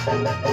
Oh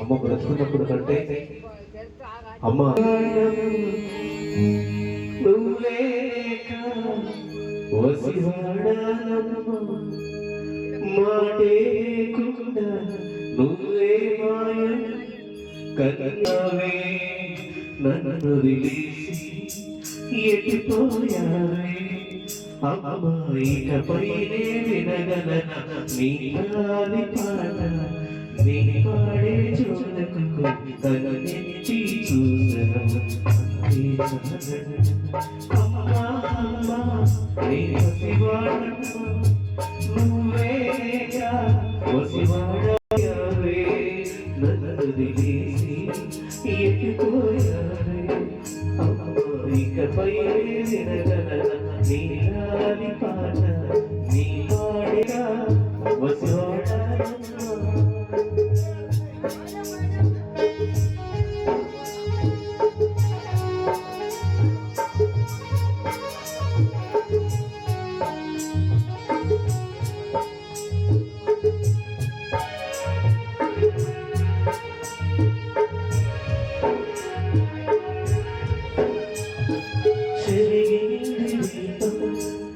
అమ్మ బ్రతుకున్నప్పుడు కంటే అమ్మ మాటేకుండా నువ్వే మాయ కన్నవే నన్ను వదిలేసి ఎట్టిపోయావే అమ్మాయికపైనే వినగలన నీ గాలి పాట నీ పాడే చూడకు తనెత్తి చూసను అమ్మా అమ్మా నీ పసివాడమ్మ నువ్వేగా పసివాడవే నన్ను వదిలేసి ఎట్టిపోయావే అమ్మాయికపై వినగలన నీ గాలి పాట నీ పాడేగా పసివాడమ్మ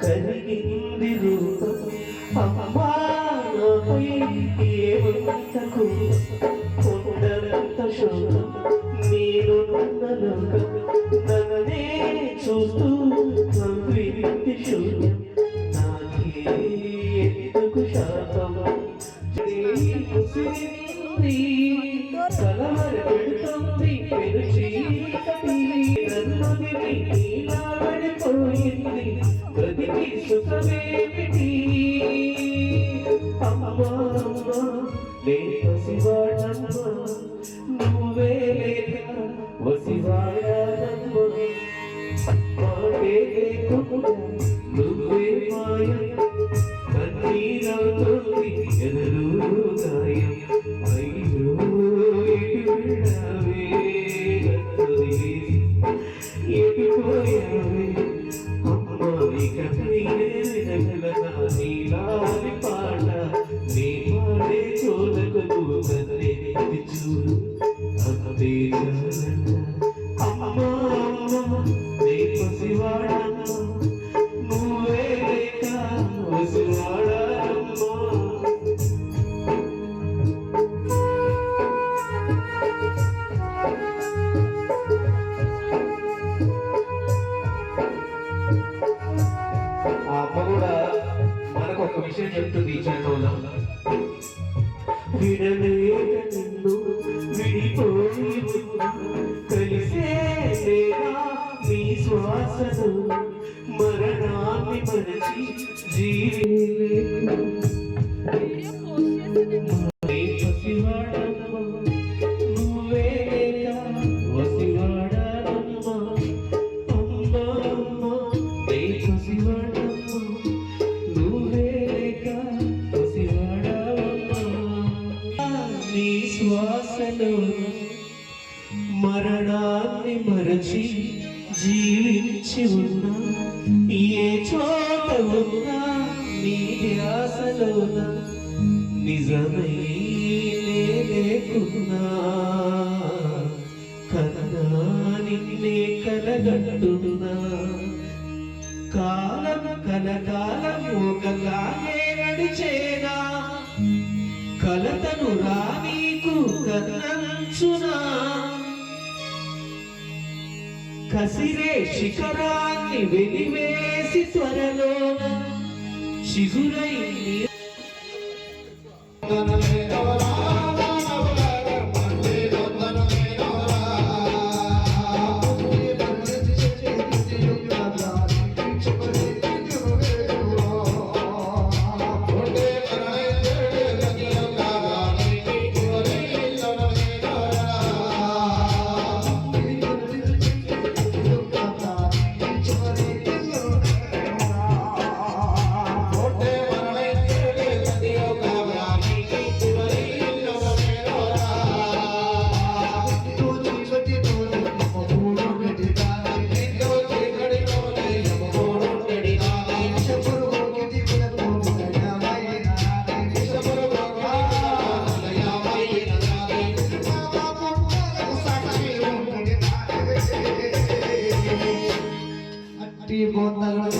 కలిగింది రూపం అమ్మాపై ఏమంతకు కొండంత శోకం నేను లోకం నన్నే చూస్తూ నవ్వింది శూన్యం నాకే ఎందుకు శాపం కలవర పెడుతుంది పెరుచి నన్నుదిని నీలాడిపోయింది గదికి సుఖమేమిటి అమ్మా అమ్మా నే పసివాడమ్మ నువ్వే లేక వసివాడమ్మ మాటే లేకుండా నువ్వే మాయ కన్నీరవుతుంది ఎదరు గాయం అయ్యో ఎటు వెళ్ళావే ఎటుపోయావే అమ్మాయికపైనే వినగలన నీలాలి పాట నీ పాడే చూడకు నువ్వు కన్నెత్తి చూడు అంతే అమ్మా అమ్మా నీ పసివాడమ్మ నువ్వే లేక పసివాడమ్మ ఒక విషయం చెప్తుంది ఈ చరణంలో విడలేక నిన్ను విడిపోయి కలిసే లేదా నీ శ్వాసను మరణాన్ని మరచి నువ్వే లేక వసివాడమ్మ అమ్మా అమ్మా నీ పసివాడమ్మ నీ శ్వాసలో మరణాన్ని మరచి జీవించి ఉన్నా ఏ చోట ఉన్నా నీ ధ్యాసలోన నిజమై లేకున్నా కన్నా నిన్నే కలగట్టున్నా కాలం కలకాలం ఒకలాగే నడిచేనా కలతను రానీకు కన్నంచునా కసిరే శిఖరాన్ని వెలివేసి త్వరలోన చిగురై కోతలు